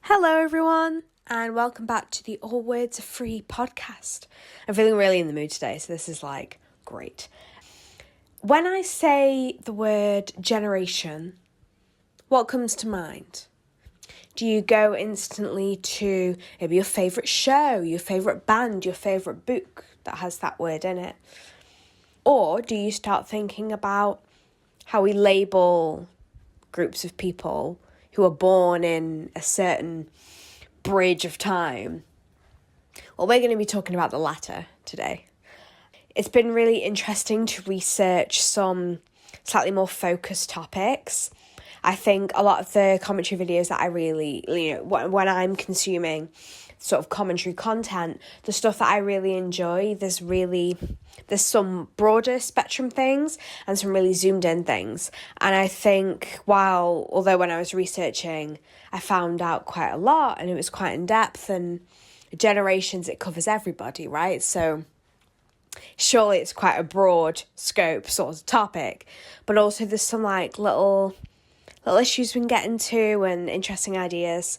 Hello everyone and welcome back to the All Words Are Free podcast. I'm feeling really in the mood today, so this is great. When I say the word generation, what comes to mind? Do you go instantly to maybe your favourite show, your favourite band, your favourite book that has that word in it? Or do you start thinking about how we label groups of people who are born in a certain bridge of time? Well, we're going to be talking about the latter today. It's been really interesting to research some slightly more focused topics. I think a lot of the commentary videos that I really, when I'm consuming sort of commentary content, the stuff that I really enjoy, there's some broader spectrum things and some really zoomed in things. And I think although when I was researching, I found out quite a lot and it was quite in depth, and generations, it covers everybody, right? So surely it's quite a broad scope sort of topic, but also there's some little issues we can get into and interesting ideas.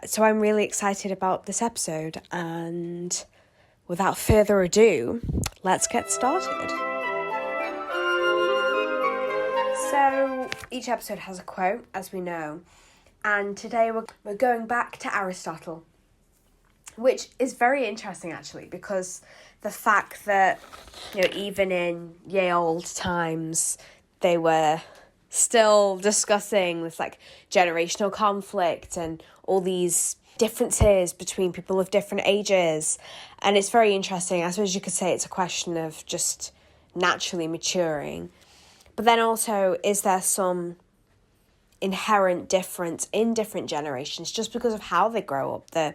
So I'm really excited about this episode, and without further ado, let's get started. So each episode has a quote, as we know, and today we're going back to Aristotle, which is very interesting actually, because the fact that, even in ye old times, they were still discussing this generational conflict and all these differences between people of different ages. And it's very interesting. I suppose you could say it's a question of just naturally maturing. But then also, is there some inherent difference in different generations just because of how they grow up, the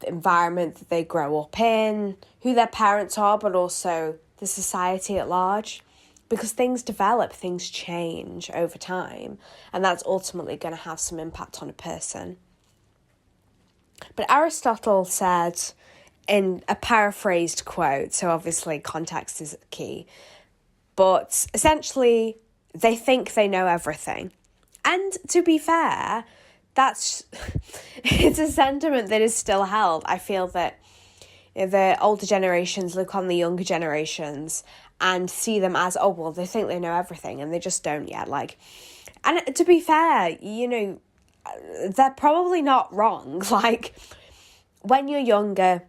environment that they grow up in, who their parents are, but also the society at large? Because things develop, things change over time, and that's ultimately going to have some impact on a person. But Aristotle said in a paraphrased quote, so obviously context is key, but essentially they think they know everything. And to be fair, it's a sentiment that is still held. I feel that the older generations look on the younger generations and see them as, they think they know everything, and they just don't yet. And to be fair, they're probably not wrong. When you're younger,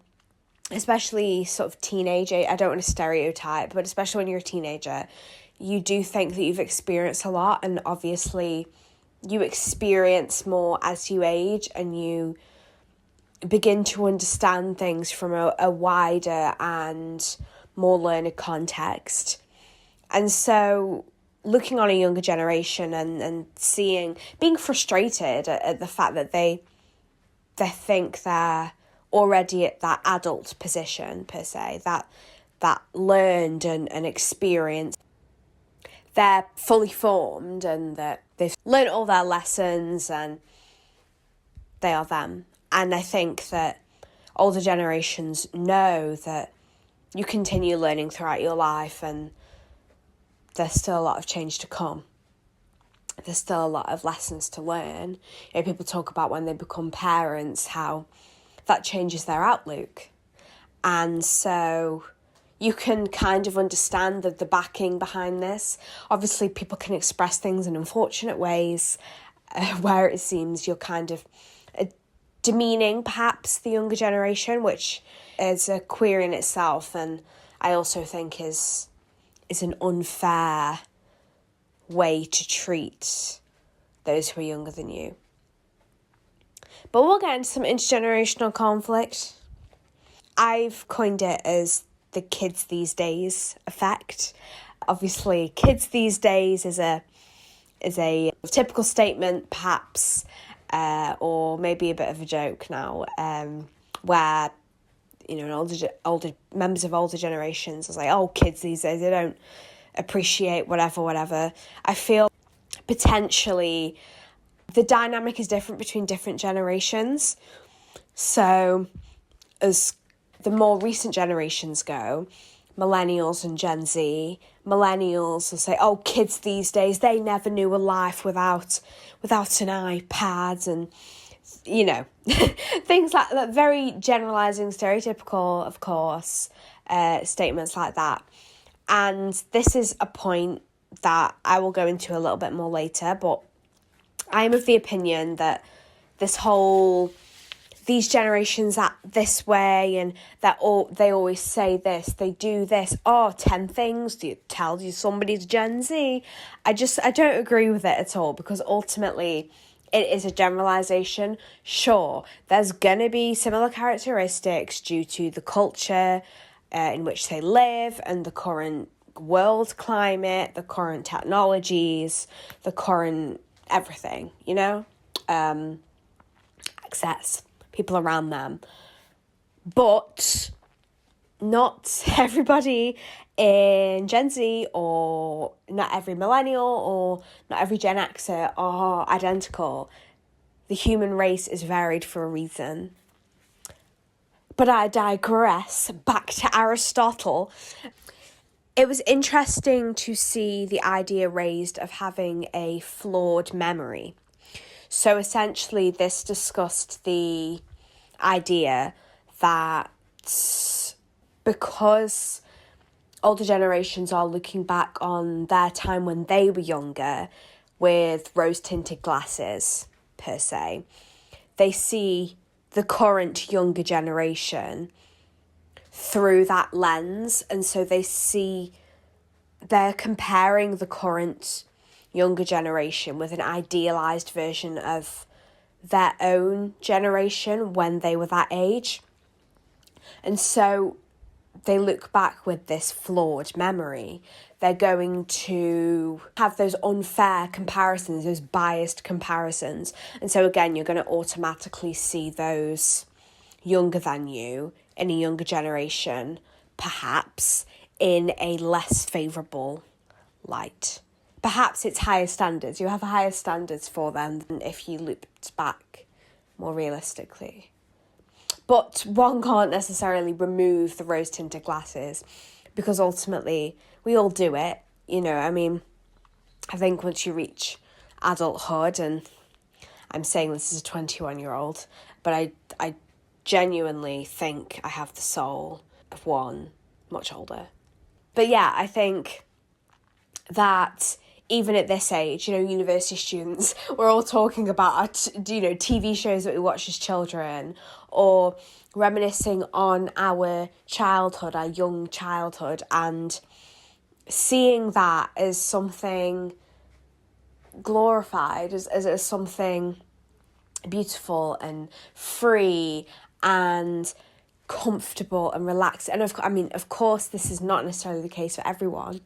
especially sort of teenager, I don't want to stereotype, but especially when you're a teenager, you do think that you've experienced a lot, and obviously you experience more as you age and you begin to understand things from a wider and more learned context. And so looking on a younger generation and being frustrated at the fact that they think they're already at that adult position, per se, that learned and experienced, they're fully formed and that they've learned all their lessons and they are them. And I think that older generations know that you continue learning throughout your life, and there's still a lot of change to come. There's still a lot of lessons to learn. People talk about when they become parents, how that changes their outlook. And so you can kind of understand the backing behind this. Obviously, people can express things in unfortunate ways where it seems you're kind of demeaning perhaps the younger generation, which is a queer in itself, and I also think is an unfair way to treat those who are younger than you. But we'll get into some intergenerational conflict. I've coined it as the kids these days effect. Obviously, kids these days is a typical statement, perhaps, or maybe a bit of a joke now, where older members of older generations is kids these days, they don't appreciate whatever. I feel potentially the dynamic is different between different generations. So as the more recent generations go, millennials and Gen Z, millennials will say, kids these days, they never knew a life without an iPad, and you know, things like that, very generalizing, stereotypical, of course, statements like that. And this is a point that I will go into a little bit more later, but I'm of the opinion that these generations act this way, and they always say this, they do this. 10 things do you tell you somebody's Gen Z? I don't agree with it at all, because ultimately it is a generalization. Sure, there's gonna be similar characteristics due to the culture in which they live and the current world climate, the current technologies, the current everything, access, people around them. But not everybody in Gen Z, or not every millennial, or not every Gen Xer are identical. The human race is varied for a reason. But I digress. Back to Aristotle. It was interesting to see the idea raised of having a flawed memory. So essentially, this discussed the idea that because older generations are looking back on their time when they were younger with rose-tinted glasses, per se, they see the current younger generation through that lens. And so they're comparing the current younger generation with an idealized version of their own generation when they were that age. And so they look back with this flawed memory. They're going to have those unfair comparisons, those biased comparisons. And so again, you're going to automatically see those younger than you in a younger generation, perhaps in a less favourable light. Perhaps it's higher standards. You have higher standards for them than if you looked back more realistically. But one can't necessarily remove the rose-tinted glasses, because ultimately we all do it. I think once you reach adulthood, and I'm saying this as a 21-year-old, but I genuinely think I have the soul of one much older. But yeah, I think that even at this age, university students, we're all talking about our TV shows that we watch as children, or reminiscing on our childhood, our young childhood, and seeing that as something glorified, as something beautiful and free and comfortable and relaxed. And of course, this is not necessarily the case for everyone,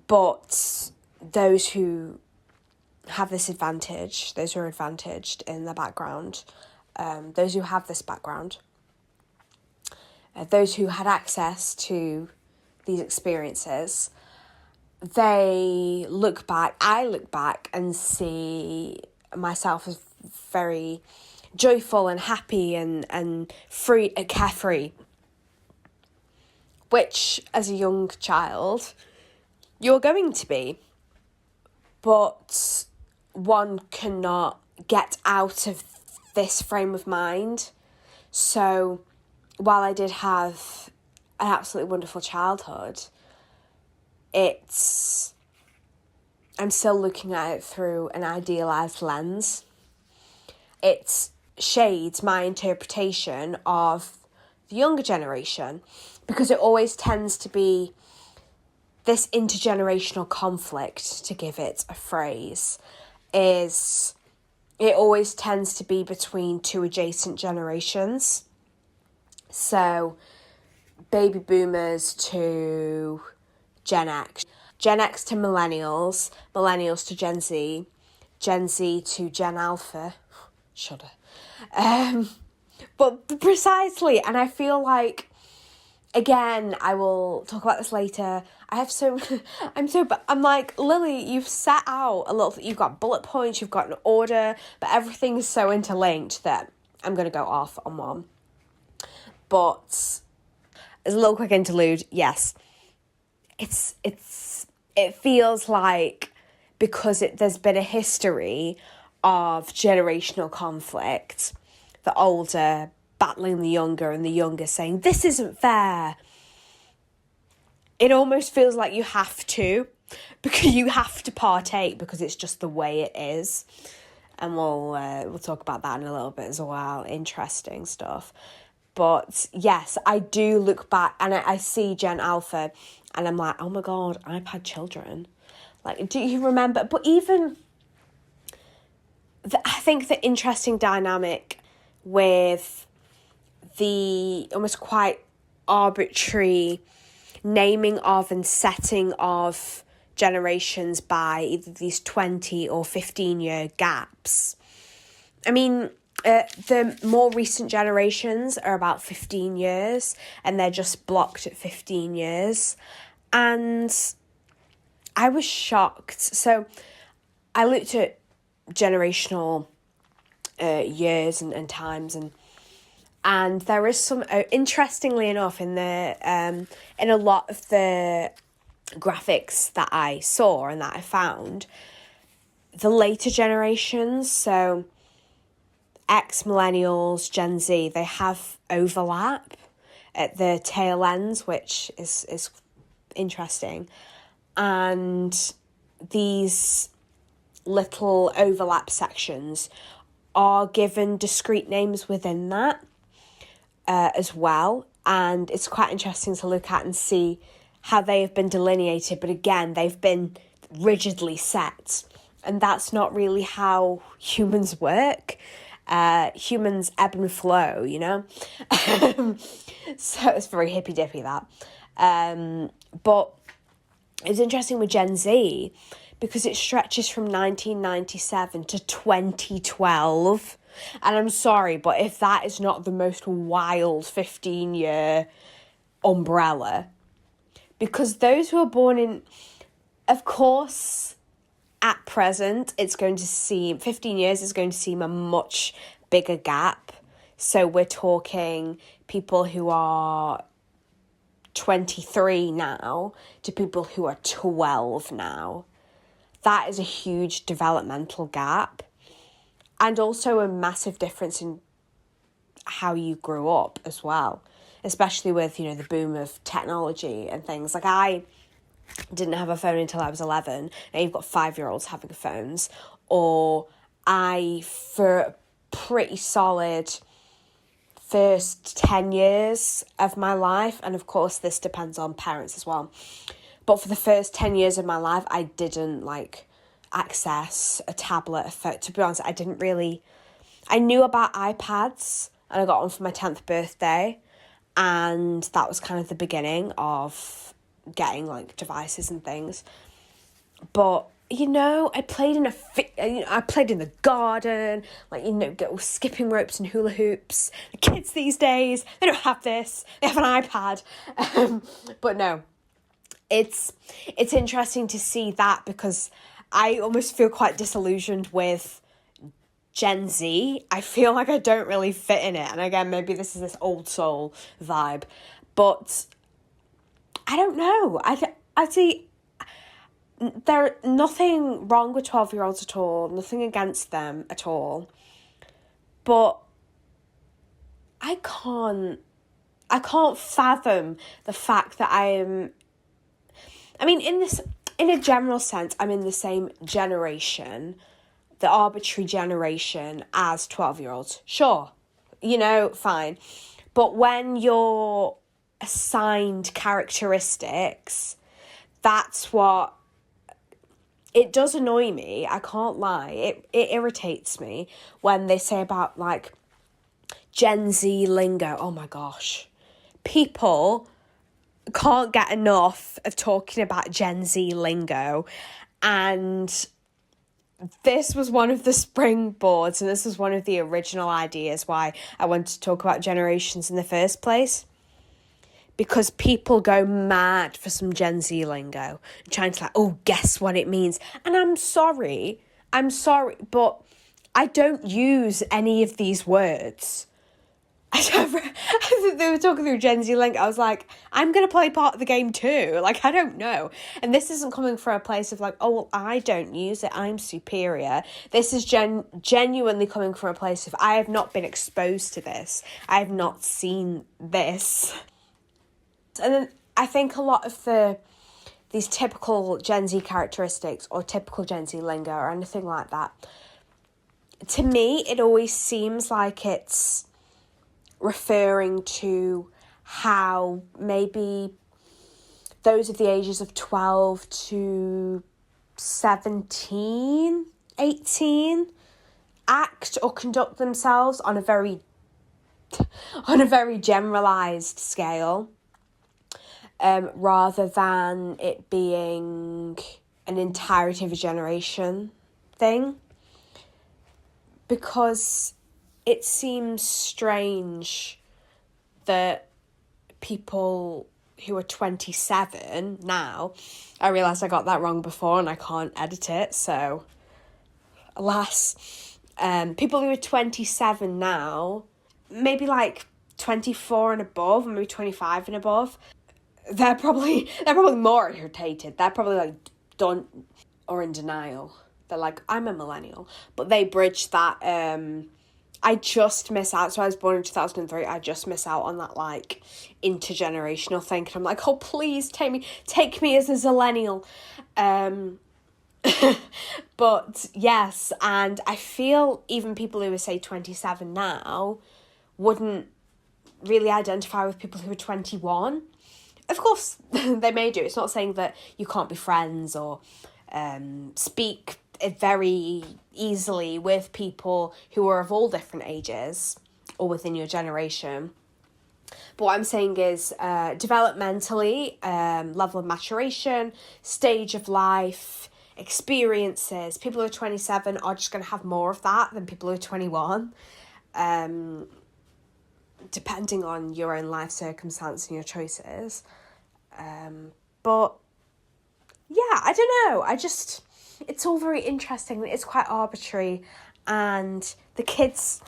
but those who have this advantage, those who are advantaged in their background, those who have this background, those who had access to these experiences, I look back and see myself as very joyful and happy and free, carefree, which as a young child you're going to be, but one cannot get out of this frame of mind. So while I did have an absolutely wonderful childhood, I'm still looking at it through an idealized lens. It shades my interpretation of the younger generation, because it always tends to be this intergenerational conflict, to give it a phrase, it always tends to be between two adjacent generations. So baby boomers to Gen X, Gen X to millennials, millennials to Gen Z, Gen Z to Gen Alpha. Shudder. But precisely, and I feel like, again, I will talk about this later. I'm like, Lily, you've set out you've got bullet points, you've got an order, but everything is so interlinked that I'm going to go off on one. But as a little quick interlude, yes, it feels like, because there's been a history of generational conflict, the older battling the younger and the younger saying, this isn't fair. It almost feels like you have to, because you have to partake because it's just the way it is. And we'll talk about that in a little bit as well. Interesting stuff. But yes, I do look back and I see Gen Alpha and I'm like, oh my God, I've had children. Like, do you remember? But even, I think the interesting dynamic with the almost quite arbitrary naming of and setting of generations by either these 20 or 15-year gaps. I mean, the more recent generations are about 15 years and they're just blocked at 15 years. And I was shocked. So I looked at generational years and times and there is some, interestingly enough, in the in a lot of the graphics that I saw and that I found, the later generations, so X, millennials, Gen Z, they have overlap at the tail ends, which is interesting. And these little overlap sections are given discrete names within that as well. And it's quite interesting to look at and see how they have been delineated. But again, they've been rigidly set. And that's not really how humans work. Humans ebb and flow, you know? So it's very hippy-dippy, that. But it's interesting with Gen Z because it stretches from 1997 to 2012. And I'm sorry, but if that is not the most wild 15-year umbrella, because those who are born in, of course, at present, it's going to seem, 15 years is going to seem a much bigger gap. So we're talking people who are 23 now to people who are 12 now. That is a huge developmental gap. And also a massive difference in how you grew up as well. Especially with, the boom of technology and things. Like, I didn't have a phone until I was 11. Now you've got 5-year-olds having phones. Or I, for a pretty solid first 10 years of my life, and of course this depends on parents as well, but for the first 10 years of my life, I didn't, access a tablet, a phone. To be honest, I knew about iPads, and I got one for my 10th birthday, and that was kind of the beginning of getting, devices and things. But, I played in the garden, skipping ropes and hula hoops. The kids these days, they don't have this. They have an iPad. But no, it's interesting to see that because I almost feel quite disillusioned with Gen Z. I feel like I don't really fit in it. And again, maybe this is this old soul vibe. But I don't know. I see there's nothing wrong with 12-year-olds at all. Nothing against them at all. But I can't fathom the fact that in a general sense, I'm in the same generation, the arbitrary generation, as 12-year-olds. Sure, fine. But when you're assigned characteristics, that's what, it does annoy me, I can't lie. It irritates me when they say about, Gen Z lingo. Oh my gosh. People can't get enough of talking about Gen Z lingo, and this was one of the springboards, and this was one of the original ideas why I wanted to talk about generations in the first place, because people go mad for some Gen Z lingo, trying to guess what it means. And I'm sorry, but I don't use any of these words. They were talking through Gen Z Link. I was like, I'm going to play part of the game too. Like, I don't know. And this isn't coming from a place of like, oh, well, I don't use it, I'm superior. This is genuinely coming from a place of, I have not been exposed to this. I have not seen this. And then I think a lot of these typical Gen Z characteristics or typical Gen Z lingo or anything like that, to me, it always seems like it's referring to how maybe those of the ages of 12 to 17, 18 act or conduct themselves on a very generalized scale, rather than it being an entirety of a generation thing. Because it seems strange that people who are 27 now, I realised I got that wrong before and I can't edit it, so alas. People who are 27 now, maybe like 24 and above, maybe 25 and above, they're probably more irritated. They're probably like done or in denial. They're like, I'm a millennial. But they bridge that, I just miss out. So I was born in 2003. I just miss out on that like intergenerational thing. And I'm like, oh, please take me as a zillennial. But yes, and I feel even people who are say 27 now wouldn't really identify with people who are 21. Of course, they may do. It's not saying that you can't be friends or speak very easily with people who are of all different ages or within your generation. But what I'm saying is developmentally, level of maturation, stage of life, experiences. People who are 27 are just going to have more of that than people who are 21. Depending on your own life circumstance and your choices. But yeah, I don't know. It's all very interesting. It's quite arbitrary. And the kids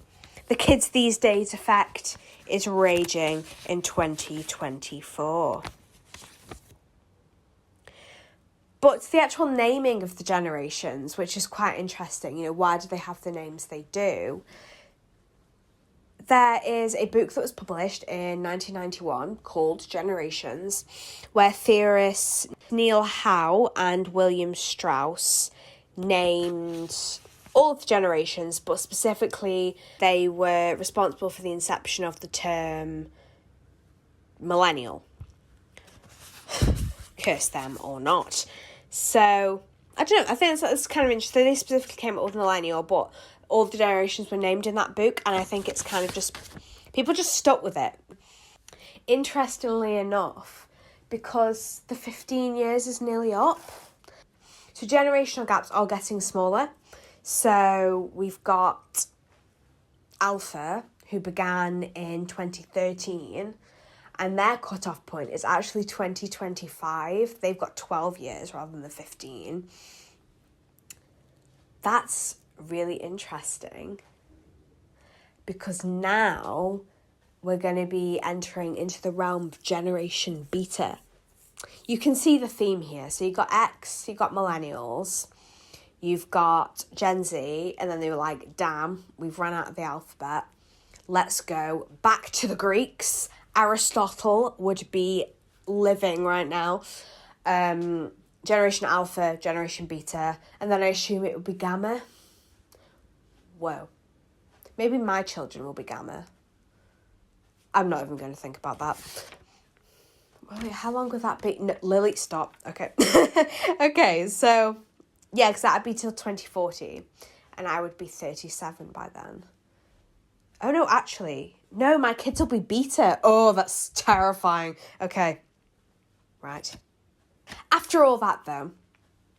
these days effect is raging in 2024. But the actual naming of the generations, which is quite interesting, why do they have the names they do? There is a book that was published in 1991 called Generations, where theorists Neil Howe and William Strauss named all of the generations, but specifically they were responsible for the inception of the term millennial. Curse them or not. So, I don't know, I think that's kind of interesting. They specifically came up with millennial, but all the generations were named in that book, and I think it's kind of just, people just stuck with it. Interestingly enough, because the 15 years is nearly up, so generational gaps are getting smaller. So we've got Alpha, who began in 2013, and their cut-off point is actually 2025. They've got 12 years rather than the 15. That's really interesting, because now we're going to be entering into the realm of Generation Beta. You can see the theme here. So you've got X, you've got millennials, you've got Gen Z, and then they were like, damn, we've run out of the alphabet. Let's go back to the Greeks. Aristotle would be living right now. Generation Alpha, Generation Beta, and then I assume it would be Gamma. Whoa. Maybe my children will be Gamma. I'm not even going to think about that. Wait, how long would that be? No, Lily, stop. Okay. Okay, so, yeah, because that'd be till 2040, and I would be 37 by then. Oh, no, actually. No, my kids will be Beta. Oh, that's terrifying. Okay. Right. After all that, though,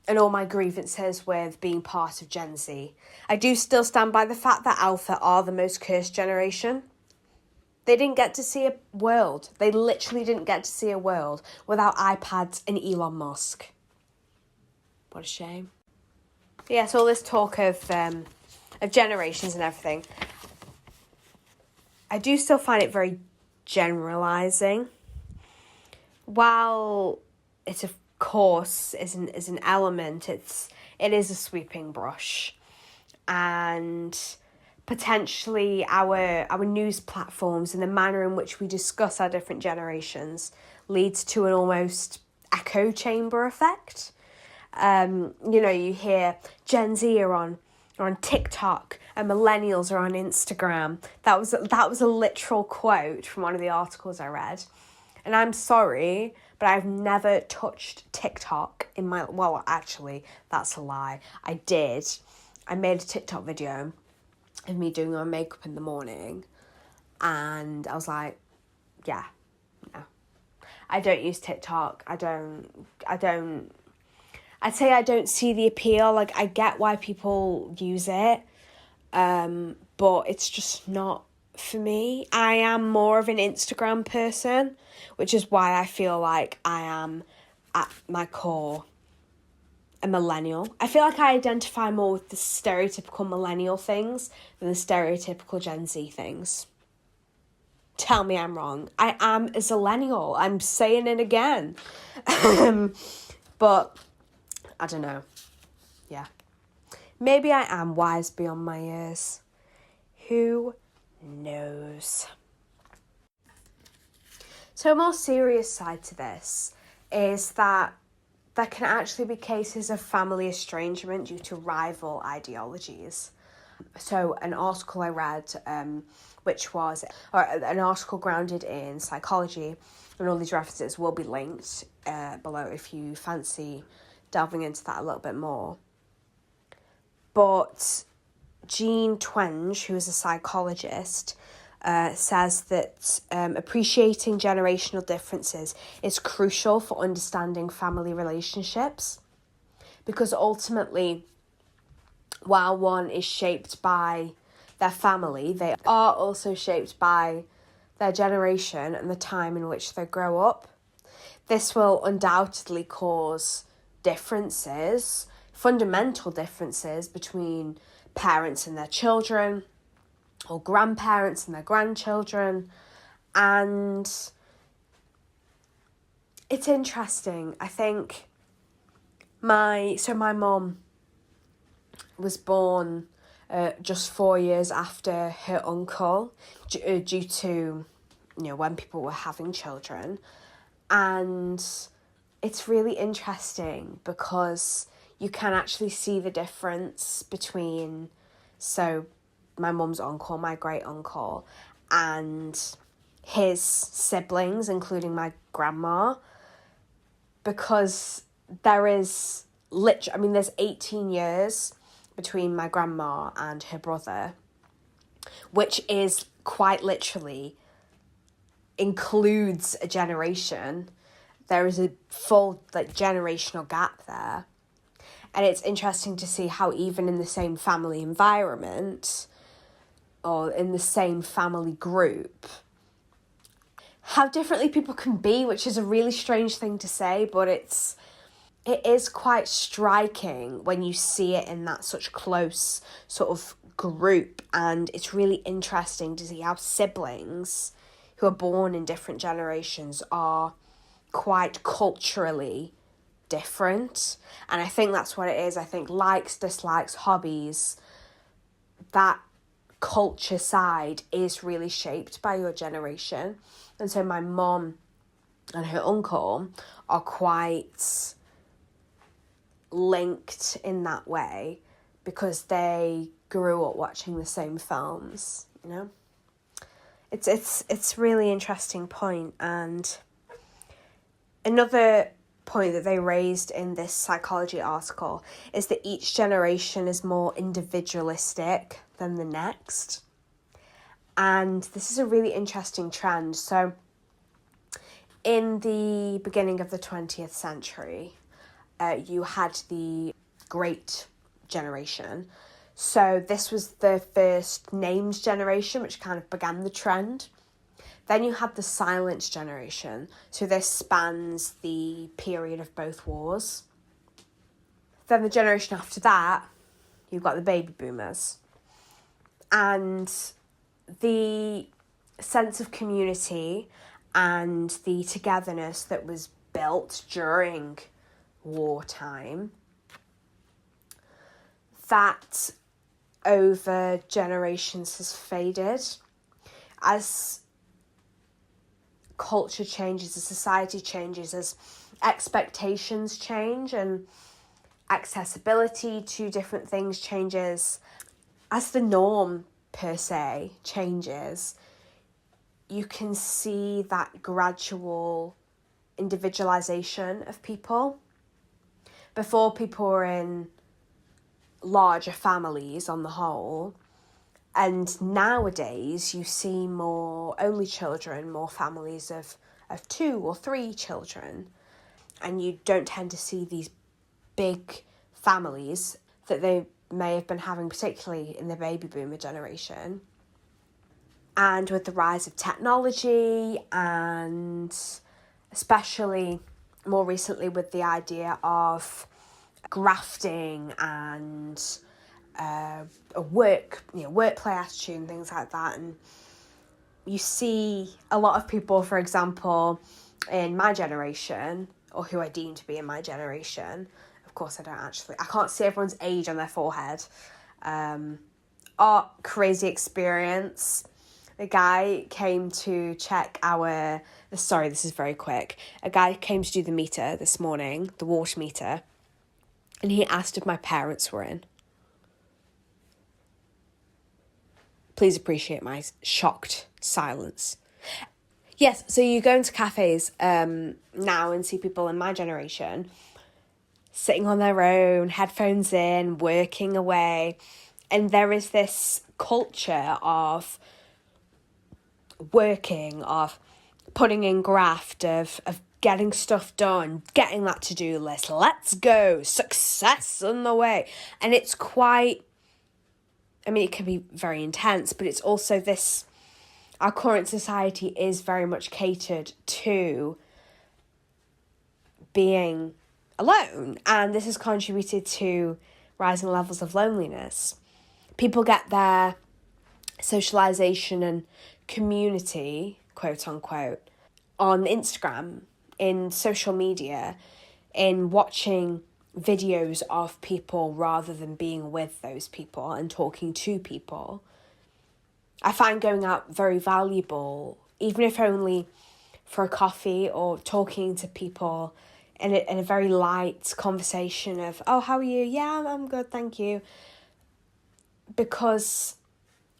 and all my grievances with being part of Gen Z, I do still stand by the fact that Alpha are the most cursed generation. They didn't get to see a world. They literally didn't get to see a world without iPads and Elon Musk. What a shame. But yeah, so all this talk of generations and everything. I do still find it very generalizing. While it of course is an element, it is a sweeping brush, and potentially our news platforms and the manner in which we discuss our different generations leads to an almost echo chamber effect. You hear Gen Z are on TikTok and millennials are on Instagram. That was a literal quote from one of the articles I read. And I'm sorry, but I've never touched TikTok in my... Well, actually, that's a lie. I did. I made a TikTok video of me doing my makeup in the morning. And I was like, yeah, no. I don't use TikTok. I'd say I don't see the appeal. Like, I get why people use it. But it's just not for me. I am more of an Instagram person, which is why I feel like I am at my core a millennial. I feel like I identify more with the stereotypical millennial things than the stereotypical Gen Z things. Tell me I'm wrong. I am a zillennial. I'm saying it again. But I don't know. Yeah. Maybe I am wise beyond my years. Who knows? So a more serious side to this is that there can actually be cases of family estrangement due to rival ideologies. So an article I read, which was an article grounded in psychology, and all these references will be linked below if you fancy delving into that a little bit more. But Jean Twenge, who is a psychologist, says that appreciating generational differences is crucial for understanding family relationships, because ultimately, while one is shaped by their family, they are also shaped by their generation and the time in which they grow up. This will undoubtedly cause differences, fundamental differences between parents and their children, or grandparents and their grandchildren. And it's interesting. I think my mum was born just 4 years after her uncle, due to, when people were having children. And it's really interesting because you can actually see the difference between, my mum's uncle, my great uncle, and his siblings, including my grandma, because there is there's 18 years between my grandma and her brother, which is quite literally includes a generation. There is a full generational gap there. And it's interesting to see how even in the same family environment or in the same family group, how differently people can be, which is a really strange thing to say, but it is quite striking when you see it in that such close sort of group. And it's really interesting to see how siblings who are born in different generations are quite culturally different. And I think that's what it is. I think likes, dislikes, hobbies, that culture side is really shaped by your generation. And so my mum and her uncle are quite linked in that way because they grew up watching the same films, It's really interesting point. And another point that they raised in this psychology article is that each generation is more individualistic than the next. And this is a really interesting trend. So in the beginning of the 20th century, you had the Great Generation. So this was the first named generation, which kind of began the trend. Then you had the Silent Generation. So this spans the period of both wars. Then the generation after that, you've got the baby boomers. And the sense of community and the togetherness that was built during wartime, that over generations has faded. As culture changes, as society changes, as expectations change and accessibility to different things changes, as the norm per se changes, you can see that gradual individualization of people. Before, people were in larger families on the whole, and nowadays you see more only children, more families of 2 or 3 children, and you don't tend to see these big families that they may have been having, particularly in the baby boomer generation. And with the rise of technology, and especially more recently with the idea of grafting and a work play attitude and things like that, and you see a lot of people, for example, in my generation, or who I deem to be in my generation. Of course, I can't see everyone's age on their forehead. Crazy experience. A guy came to check this is very quick. A guy came to do the meter this morning, the water meter, and he asked if my parents were in. Please appreciate my shocked silence. Yes, so you go into cafes now and see people in my generation sitting on their own, headphones in, working away. And there is this culture of working, of putting in graft, of getting stuff done, getting that to-do list. Let's go, success on the way. And it's quite, it can be very intense, but it's also this, our current society is very much catered to being alone, and this has contributed to rising levels of loneliness. People get their socialization and community, quote unquote, on Instagram, in social media, in watching videos of people rather than being with those people and talking to people. I find going out very valuable, even if only for a coffee or talking to people in a very light conversation of, oh, how are you? Yeah, I'm good, thank you. Because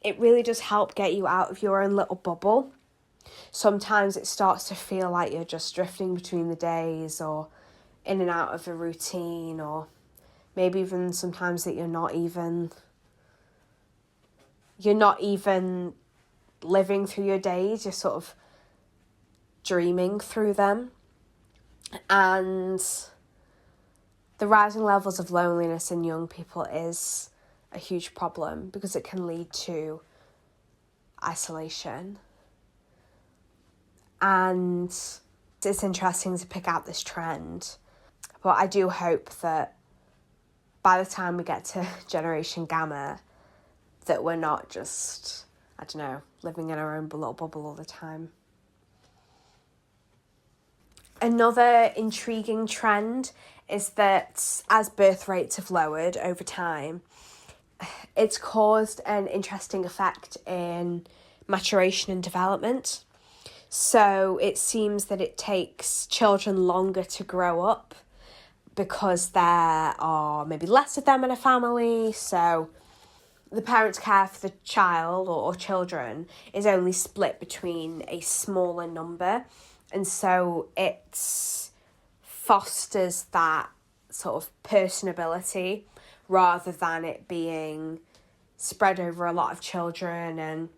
it really does help get you out of your own little bubble. Sometimes it starts to feel like you're just drifting between the days or in and out of a routine, or maybe even sometimes that you're not even living through your days, you're sort of dreaming through them. And the rising levels of loneliness in young people is a huge problem because it can lead to isolation. And it's interesting to pick out this trend. But I do hope that by the time we get to Generation Gamma, that we're not just, living in our own little bubble all the time. Another intriguing trend is that as birth rates have lowered over time, it's caused an interesting effect in maturation and development. So it seems that it takes children longer to grow up because there are maybe less of them in a family. So the parents' care for the child or children is only split between a smaller number. And so it fosters that sort of personability rather than it being spread over a lot of children. And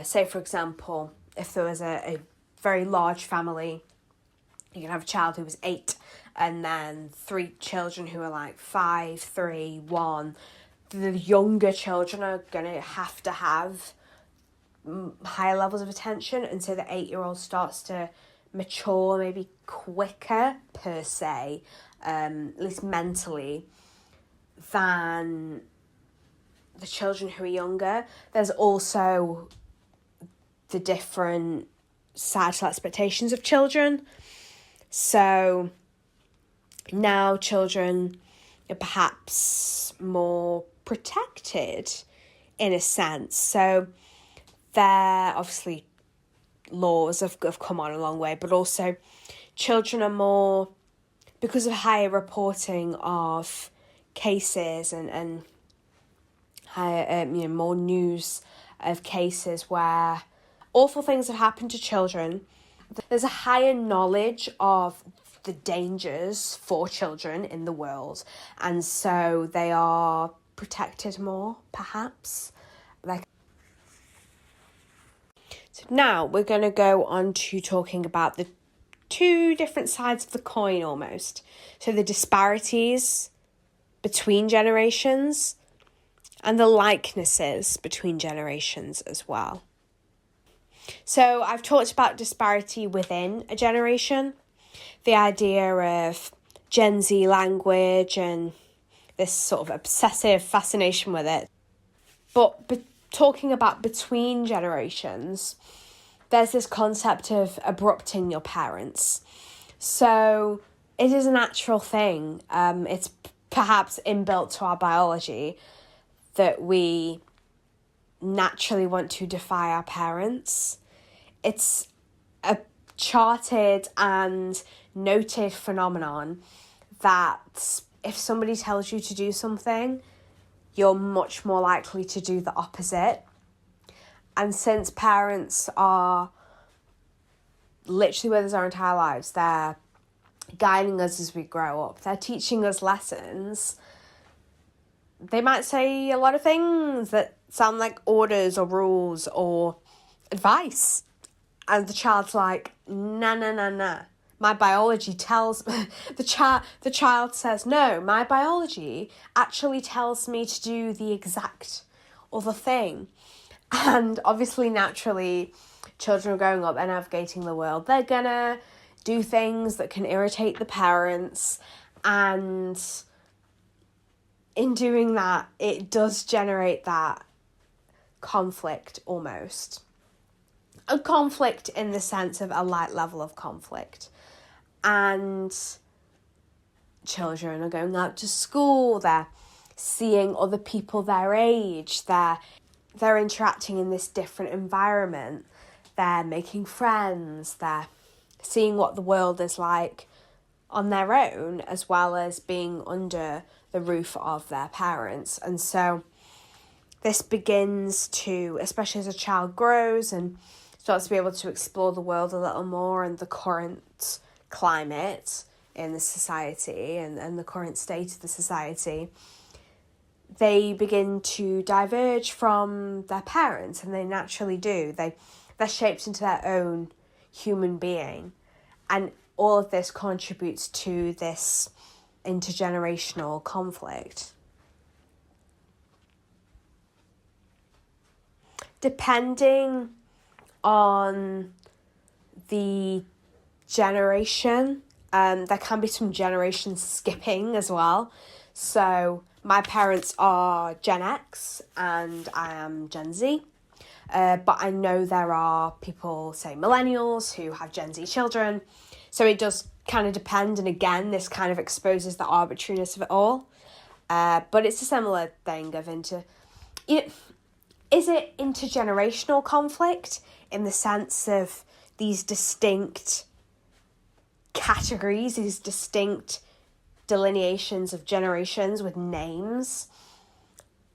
say, for example, if there was a very large family, you can have a child who was 8 and then 3 children who are like 5, 3, 1. The younger children are going to have higher levels of attention, and so the 8-year-old starts to mature maybe quicker per se, at least mentally, than the children who are younger. There's also the different societal expectations of children. So now children are perhaps more protected in a sense. So there obviously laws have come on a long way, but also children are more, because of higher reporting of cases and higher, more news of cases where awful things have happened to children. There's a higher knowledge of the dangers for children in the world, and so they are protected more, perhaps. So now we're going to go on to talking about the two different sides of the coin almost. So the disparities between generations and the likenesses between generations as well. So I've talked about disparity within a generation, the idea of Gen Z language and this sort of obsessive fascination with it. But talking about between generations, there's this concept of abrupting your parents. So it is a natural thing. It's perhaps inbuilt to our biology that we naturally want to defy our parents. It's a charted and noted phenomenon that if somebody tells you to do something, you're much more likely to do the opposite. And since parents are literally with us our entire lives, they're guiding us as we grow up, they're teaching us lessons, they might say a lot of things that sound like orders or rules or advice. And the child's like, nah. My biology tells... the child says, no, my biology actually tells me to do the exact other thing. And obviously, naturally, children growing up, they're navigating the world. They're gonna do things that can irritate the parents. And in doing that, it does generate that conflict almost. A conflict in the sense of a light level of conflict. And children are going out to school, they're seeing other people their age, they're interacting in this different environment, they're making friends, they're seeing what the world is like on their own, as well as being under the roof of their parents. And so this begins to, especially as a child grows and starts to be able to explore the world a little more and the current climate in the society and the current state of the society, they begin to diverge from their parents, and they naturally do. They're shaped into their own human being, and all of this contributes to this intergenerational conflict. Depending on the generation, there can be some generation skipping as well. So my parents are Gen X and I am Gen Z. But I know there are people, say millennials, who have Gen Z children. So it does kind of depend. And again, this kind of exposes the arbitrariness of it all. But it's a similar thing of is it intergenerational conflict in the sense of these distinct categories, these distinct delineations of generations with names?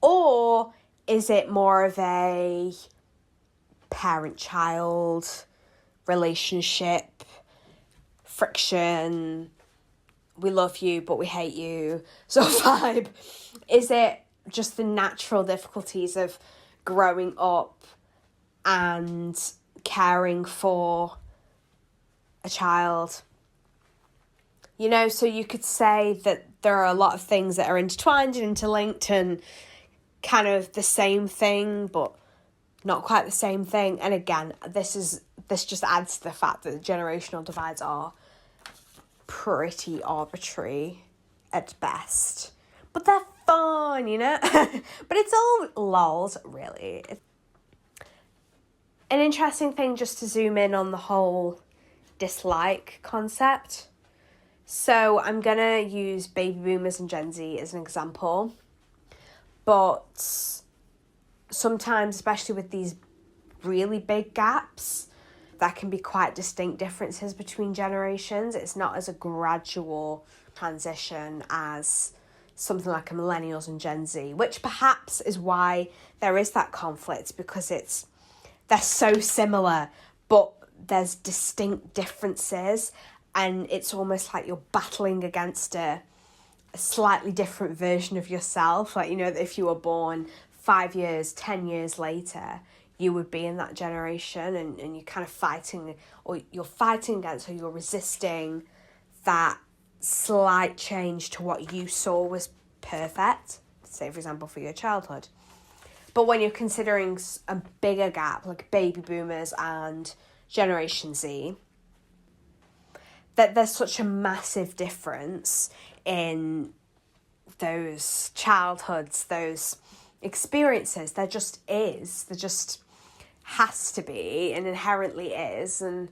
Or is it more of a parent-child relationship, friction, we love you but we hate you sort of vibe? Is it just the natural difficulties of growing up and caring for a child? You know, so you could say that there are a lot of things that are intertwined and interlinked and kind of the same thing, but not quite the same thing. And again, this just adds to the fact that the generational divides are pretty arbitrary at best. But they're fun, you know? But it's all lols, really. an interesting thing just to zoom in on the whole dislike concept. So I'm going to use baby boomers and Gen Z as an example. But sometimes, especially with these really big gaps, there can be quite distinct differences between generations. It's not as a gradual transition as something like a millennials and Gen Z, which perhaps is why there is that conflict, because they're so similar, but there's distinct differences, and it's almost like you're battling against a slightly different version of yourself. Like, you know, if you were born 5 years, 10 years later, you would be in that generation, and you're kind of fighting, or you're fighting against, or you're resisting that slight change to what you saw was perfect, say for example for your childhood. But when you're considering a bigger gap, like baby boomers and Generation Z, that there's such a massive difference in those childhoods, those experiences. There just is. There just has to be, and inherently is. And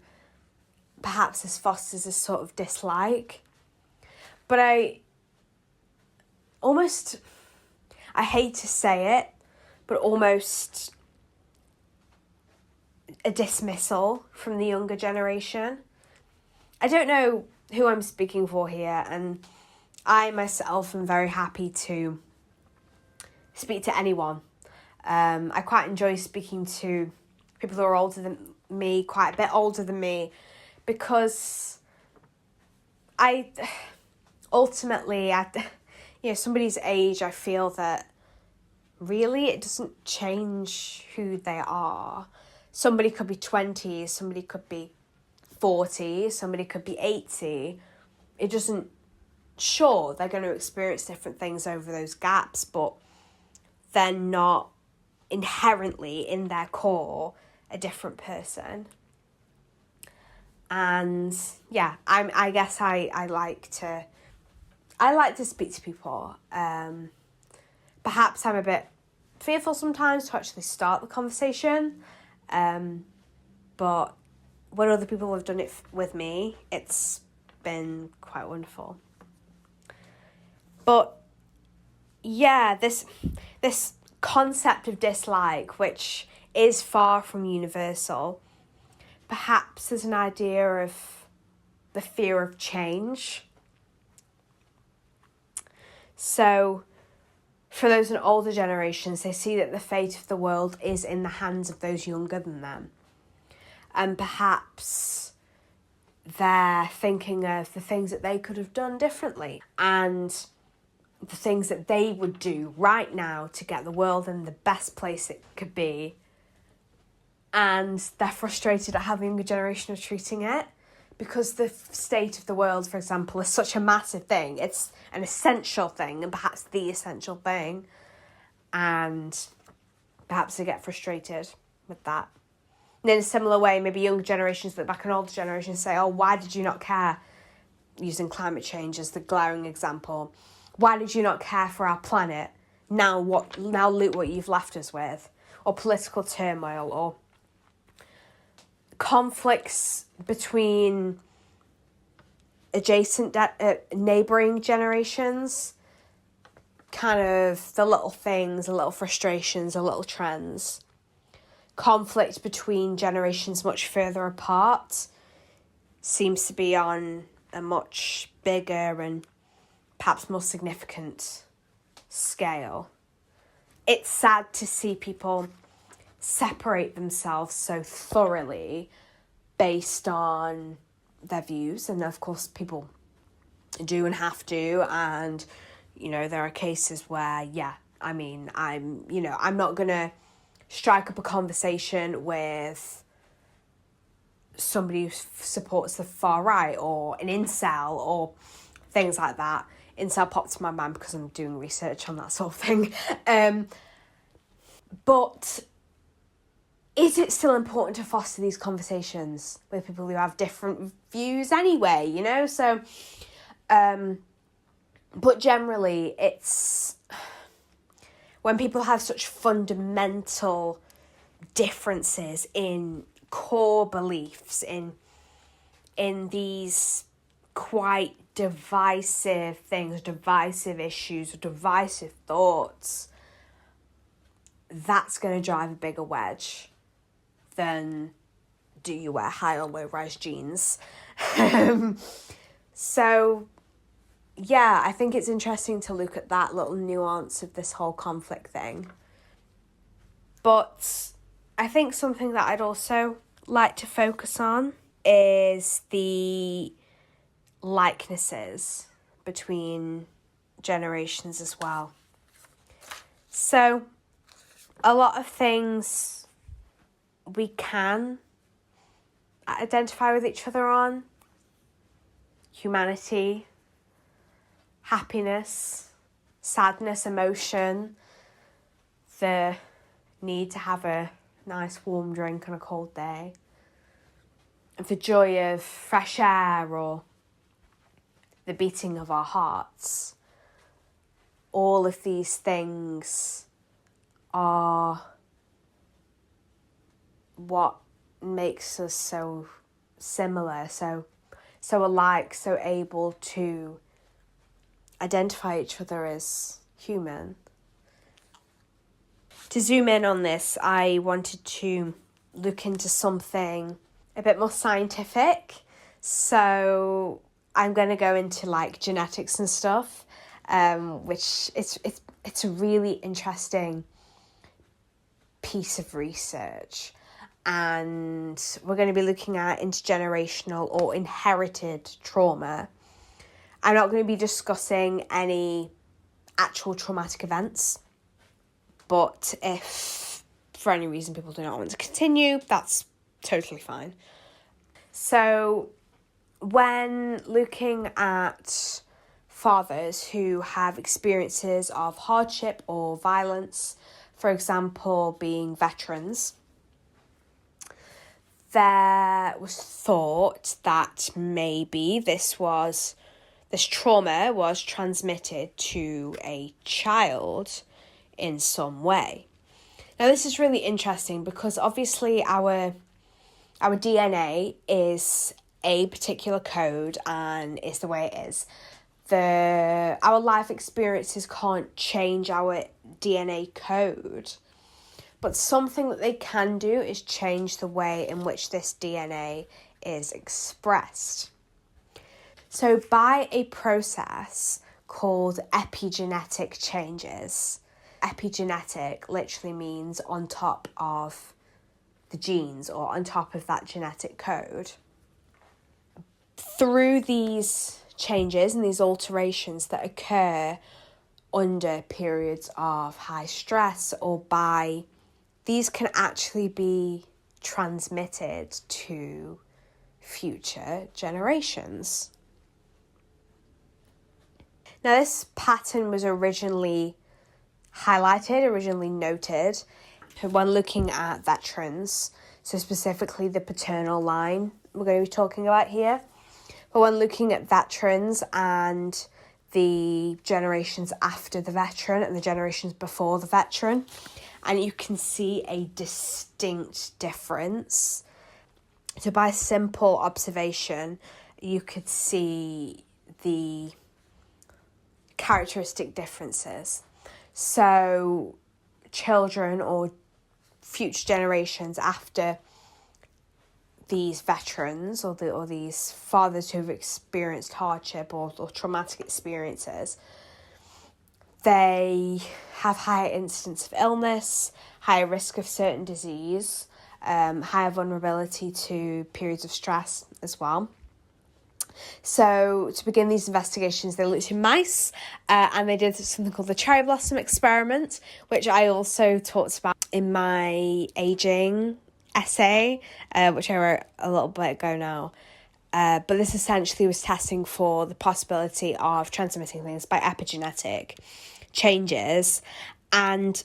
perhaps this fosters a sort of dislike. But I hate to say it, but almost a dismissal from the younger generation. I don't know who I'm speaking for here, and I myself am very happy to speak to anyone. I quite enjoy speaking to people who are older than me, quite a bit older than me, because ultimately, somebody's age, I feel that really it doesn't change who they are. Somebody could be 20, somebody could be 40, somebody could be 80. It doesn't, sure, they're going to experience different things over those gaps, but they're not inherently in their core a different person. And yeah, I guess I like to speak to people. Perhaps I'm a bit fearful sometimes to actually start the conversation. But when other people have done it with me, it's been quite wonderful. But yeah, this concept of dislike, which is far from universal, perhaps there's an idea of the fear of change. So for those in older generations, they see that the fate of the world is in the hands of those younger than them. And perhaps they're thinking of the things that they could have done differently, and the things that they would do right now to get the world in the best place it could be. And they're frustrated at how the younger generation are treating it, because the state of the world, for example, is such a massive thing. It's an essential thing, and perhaps the essential thing. And perhaps they get frustrated with that. And in a similar way, maybe younger generations look back on older generations and say, oh, why did you not care? Using climate change as the glaring example. Why did you not care for our planet? Now look what you've left us with. Or political turmoil, or conflicts between adjacent neighbouring generations. Kind of the little things, the little frustrations, the little trends. Conflict between generations much further apart seems to be on a much bigger and perhaps more significant scale. It's sad to see people separate themselves so thoroughly based on their views, and of course people do and have to, and there are cases where I'm not gonna strike up a conversation with somebody who supports the far right or an incel or things like that. Incel popped to my mind because I'm doing research on that sort of thing. But is it still important to foster these conversations with people who have different views anyway, So, but generally it's when people have such fundamental differences in core beliefs, in these quite divisive things, divisive issues, divisive thoughts, that's going to drive a bigger wedge than do you wear high or low rise jeans. So yeah, I think it's interesting to look at that little nuance of this whole conflict thing. But I think something that I'd also like to focus on is the likenesses between generations as well. So a lot of things we can identify with each other on: humanity, happiness, sadness, emotion, the need to have a nice warm drink on a cold day, and the joy of fresh air or the beating of our hearts. All of these things are what makes us so similar, so alike, so able to identify each other as human. To zoom in on this, I wanted to look into something a bit more scientific. So I'm going to go into like genetics and stuff, which it's a really interesting piece of research. And we're going to be looking at intergenerational or inherited trauma. I'm not going to be discussing any actual traumatic events, but if for any reason people do not want to continue, that's totally fine. So when looking at fathers who have experiences of hardship or violence, for example, being veterans, there was thought that maybe this trauma was transmitted to a child in some way. Now, this is really interesting because obviously our DNA is a particular code and is the way it is. Our life experiences can't change our DNA code, but something that they can do is change the way in which this DNA is expressed. So by a process called epigenetic changes. Epigenetic literally means on top of the genes or on top of that genetic code. Through these changes and these alterations that occur under periods of high stress these can actually be transmitted to future generations. Now, this pattern was originally noted when looking at veterans, so specifically the paternal line we're going to be talking about here. But when looking at veterans and the generations after the veteran and the generations before the veteran, and you can see a distinct difference. So by simple observation, you could see the characteristic differences. So children or future generations after these veterans or these fathers who have experienced hardship or traumatic experiences, they have higher incidence of illness, higher risk of certain disease, higher vulnerability to periods of stress as well. So to begin these investigations, they looked in mice and they did something called the cherry blossom experiment, which I also talked about in my aging essay, which I wrote a little bit ago now. But this essentially was testing for the possibility of transmitting things by epigenetic changes, and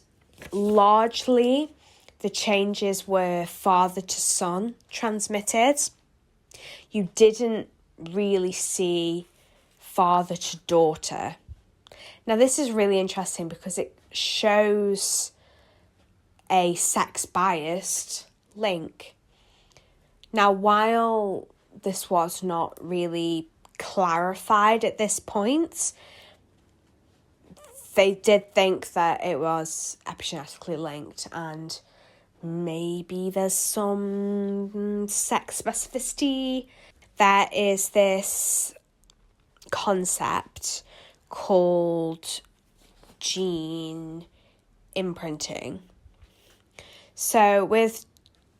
largely the changes were father to son transmitted. You didn't really see father to daughter. Now, this is really interesting because it shows a sex-biased link. Now, while this was not really clarified at this point, they did think that it was epigenetically linked, and maybe there's some sex specificity. There is this concept called gene imprinting. So with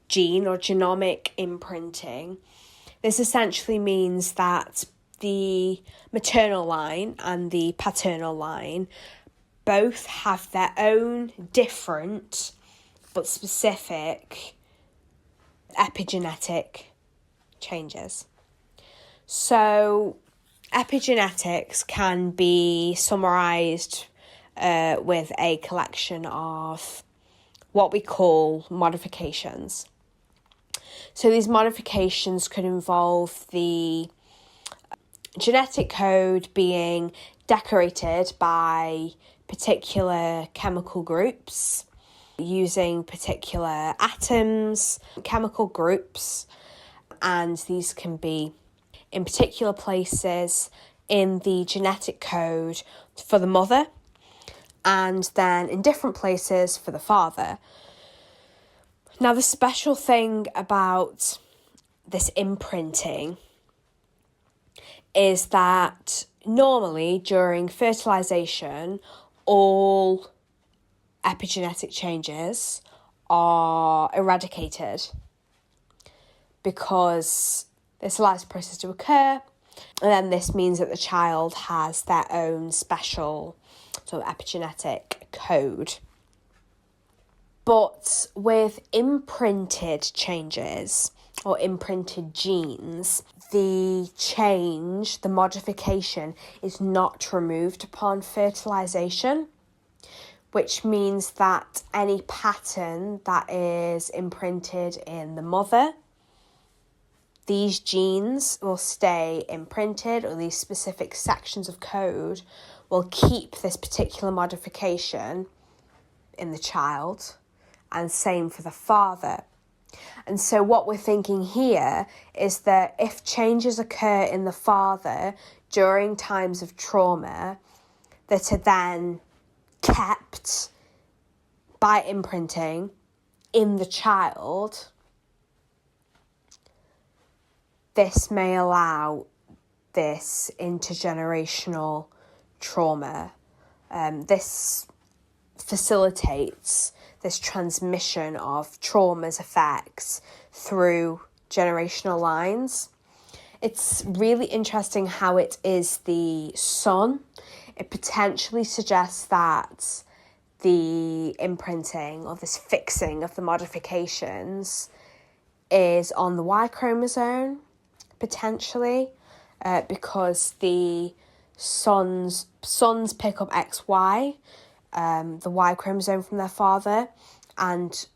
gene or genomic imprinting, this essentially means that the maternal line and the paternal line both have their own different but specific epigenetic changes. So epigenetics can be summarized with a collection of what we call modifications. So these modifications could involve the genetic code being decorated by particular chemical groups, using particular atoms, chemical groups, and these can be in particular places in the genetic code for the mother, and then in different places for the father. Now, the special thing about this imprinting is that normally during fertilization, all epigenetic changes are eradicated because this allows the process to occur, and then this means that the child has their own special sort of epigenetic code. But with imprinted changes or imprinted genes, the change, the modification, is not removed upon fertilization, which means that any pattern that is imprinted in the mother, these genes will stay imprinted, or these specific sections of code will keep this particular modification in the child, and same for the father. And so what we're thinking here is that if changes occur in the father during times of trauma that are then kept by imprinting in the child, this may allow this intergenerational trauma. This facilitates this transmission of trauma's effects through generational lines. It's really interesting how it is the son. It potentially suggests that the imprinting or this fixing of the modifications is on the Y chromosome, potentially, because the sons pick up XY, the Y chromosome from their father, and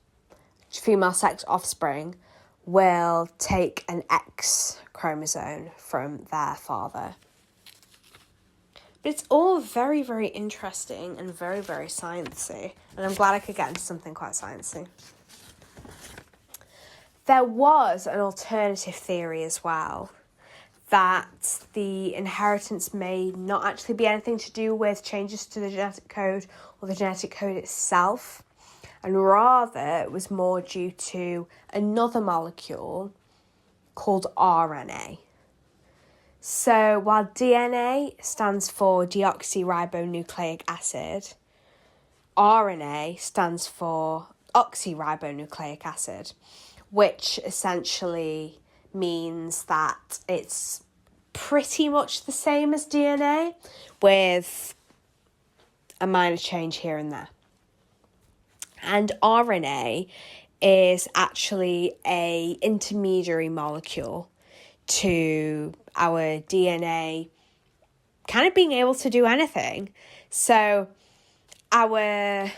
female sex offspring will take an X chromosome from their father. But it's all very, very interesting and very, very sciencey, and I'm glad I could get into something quite sciencey. There was an alternative theory as well, that the inheritance may not actually be anything to do with changes to the genetic code or the genetic code itself, and rather it was more due to another molecule called RNA. So while DNA stands for deoxyribonucleic acid, RNA stands for oxyribonucleic acid, which essentially means that it's pretty much the same as DNA with a minor change here and there. And RNA is actually an intermediary molecule to our DNA kind of being able to do anything. So our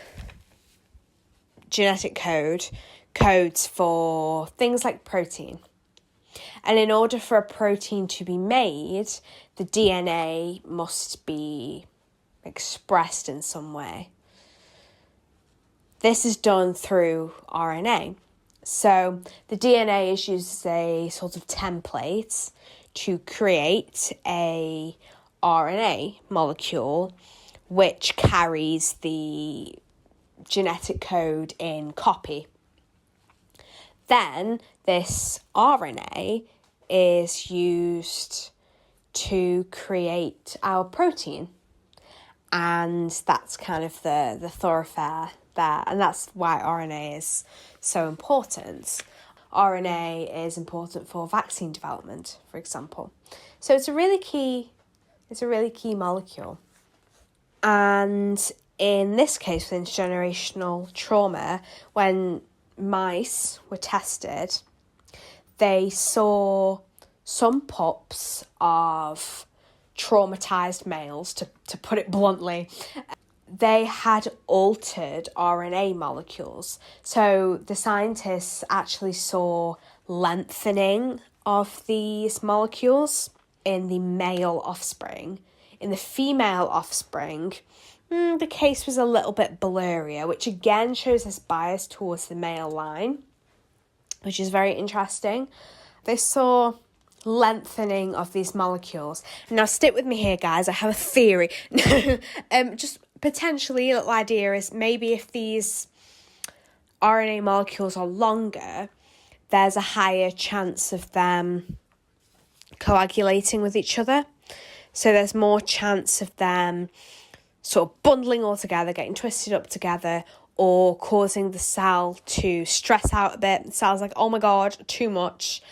genetic code codes for things like protein. And in order for a protein to be made, the DNA must be expressed in some way. This is done through RNA. So the DNA is used as a sort of template to create a RNA molecule which carries the genetic code in copy. Then this RNA is used to create our protein. And that's kind of the thoroughfare there. And that's why RNA is so important. RNA is important for vaccine development, for example. So it's a really key molecule. And in this case, with intergenerational trauma, when mice were tested, they saw some pups of traumatized males, to put it bluntly. They had altered RNA molecules. So the scientists actually saw lengthening of these molecules in the male offspring. In the female offspring, the case was a little bit blurrier, which again shows this bias towards the male line, which is very interesting. They saw lengthening of these molecules. Now stick with me here, guys. I have a theory. Just potentially a little idea is maybe if these RNA molecules are longer, there's a higher chance of them coagulating with each other. So there's more chance of them sort of bundling all together, getting twisted up together, or causing the cell to stress out a bit. The cell's like, oh my God, too much.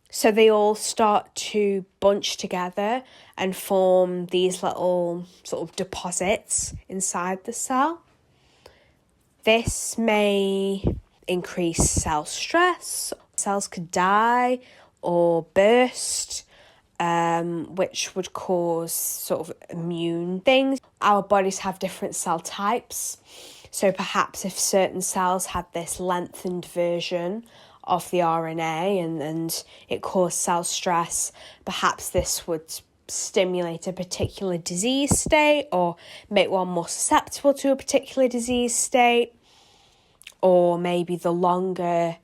So they all start to bunch together and form these little sort of deposits inside the cell. This may increase cell stress. Cells could die or burst, which would cause sort of immune things. Our bodies have different cell types. So perhaps if certain cells had this lengthened version of the RNA and it caused cell stress, perhaps this would stimulate a particular disease state or make one more susceptible to a particular disease state. Or maybe the longer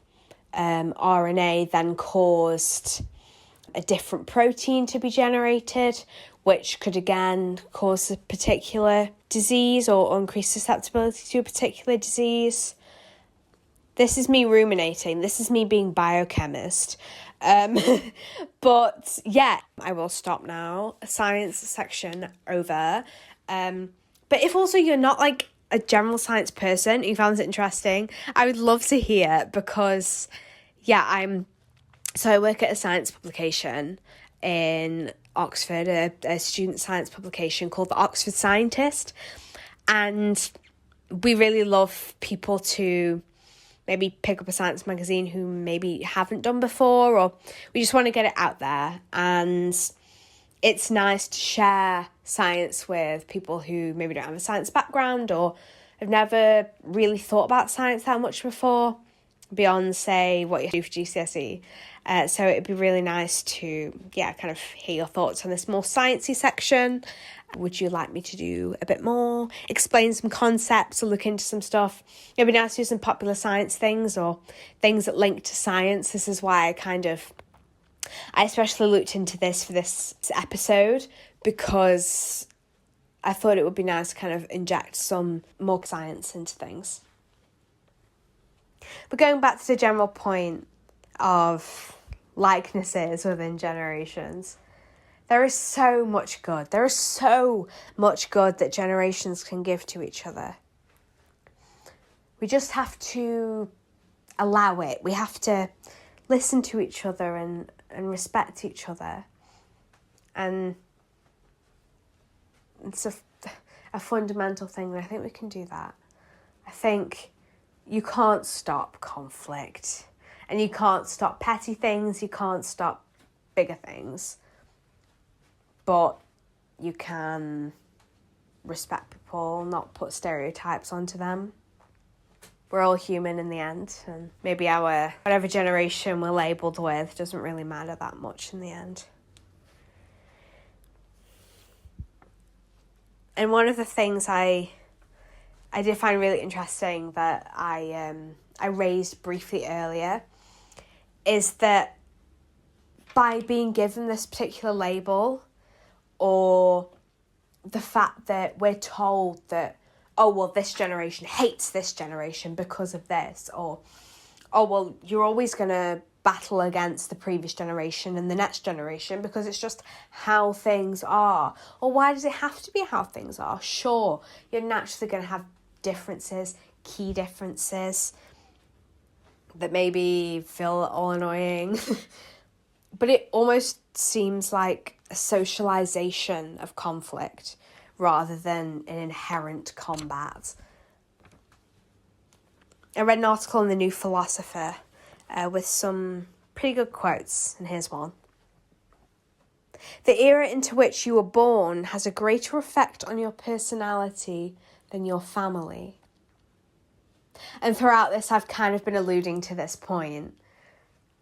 RNA then caused a different protein to be generated, which could again cause a particular disease or increase susceptibility to a particular disease. This is me ruminating. This is me being biochemist. But yeah, I will stop now. Science section over. But if also you're not like a general science person, you found this interesting, I would love to hear, because yeah, I work at a science publication in Oxford, a student science publication called The Oxford Scientist. And we really love people to maybe pick up a science magazine who maybe haven't done before, or we just want to get it out there. And it's nice to share science with people who maybe don't have a science background or have never really thought about science that much before, beyond, say, what you do for GCSE. So it'd be really nice to, kind of hear your thoughts on this more sciencey section. Would you like me to do a bit more, explain some concepts or look into some stuff? It'd be nice to do some popular science things or things that link to science. This is why I especially looked into this for this episode, because I thought it would be nice to kind of inject some more science into things. But going back to the general point of likenesses within generations, there is so much good. There is so much good that generations can give to each other. We just have to allow it. We have to listen to each other and respect each other. And it's a fundamental thing, and I think we can do that. I think you can't stop conflict, and you can't stop petty things, you can't stop bigger things. But you can respect people, not put stereotypes onto them. We're all human in the end, and maybe our whatever generation we're labelled with doesn't really matter that much in the end. And one of the things I I did find really interesting that I raised briefly earlier is that by being given this particular label, or the fact that we're told that, oh, well, this generation hates this generation because of this, or, oh, well, you're always going to battle against the previous generation and the next generation because it's just how things are. Or why does it have to be how things are? Sure, you're naturally going to have differences, key differences that maybe feel all annoying. But it almost seems like a socialization of conflict rather than an inherent combat. I read an article in The New Philosopher with some pretty good quotes, and here's one. The era into which you were born has a greater effect on your personality than your family. And throughout this, I've kind of been alluding to this point.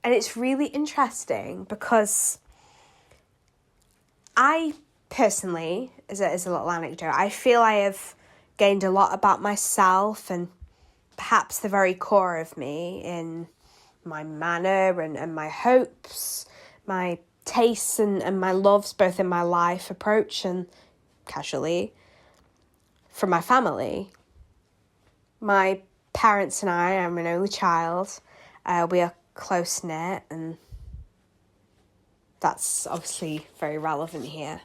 And it's really interesting because I personally, as a little anecdote, I feel I have gained a lot about myself and perhaps the very core of me in my manner and my hopes, my tastes and my loves, both in my life approach and casually, from my family. My parents and I'm an only child. We are close-knit, and that's obviously very relevant here.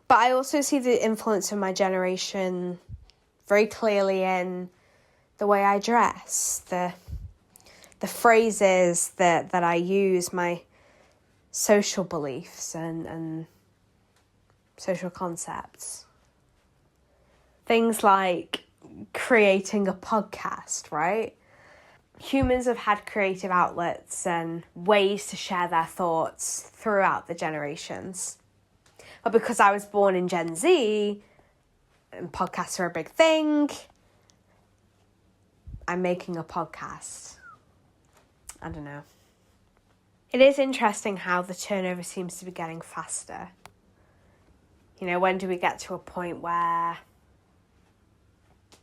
But I also see the influence of my generation very clearly in the way I dress, the phrases that I use, my social beliefs and social concepts. Things like creating a podcast, right? Humans have had creative outlets and ways to share their thoughts throughout the generations. But because I was born in Gen Z, and podcasts are a big thing, I'm making a podcast. I don't know. It is interesting how the turnover seems to be getting faster. You know, when do we get to a point where...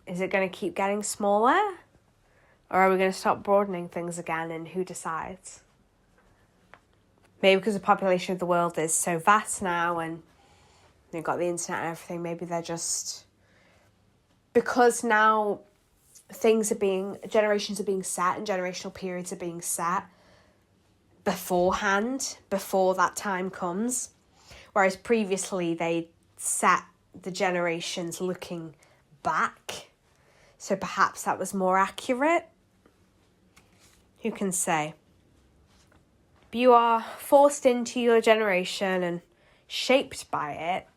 is it going to keep getting smaller? Or are we going to stop broadening things again, and who decides? Maybe because the population of the world is so vast now and they've got the internet and everything, maybe they're just... because now generations are being set and generational periods are being set beforehand, before that time comes. Whereas previously they set the generations looking back. So perhaps that was more accurate. Who can say? But you are forced into your generation and shaped by it,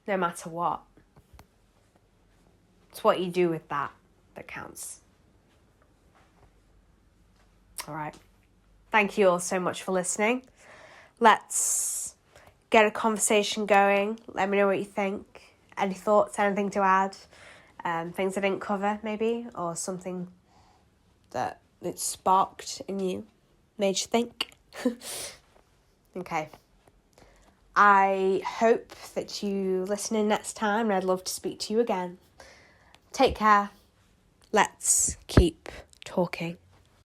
no matter what. It's what you do with that counts. All right. Thank you all so much for listening. Let's get a conversation going. Let me know what you think. Any thoughts, anything to add? Things I didn't cover, maybe, or something that it sparked in you, made you think. Okay. I hope that you listen in next time, and I'd love to speak to you again. Take care. Let's keep talking.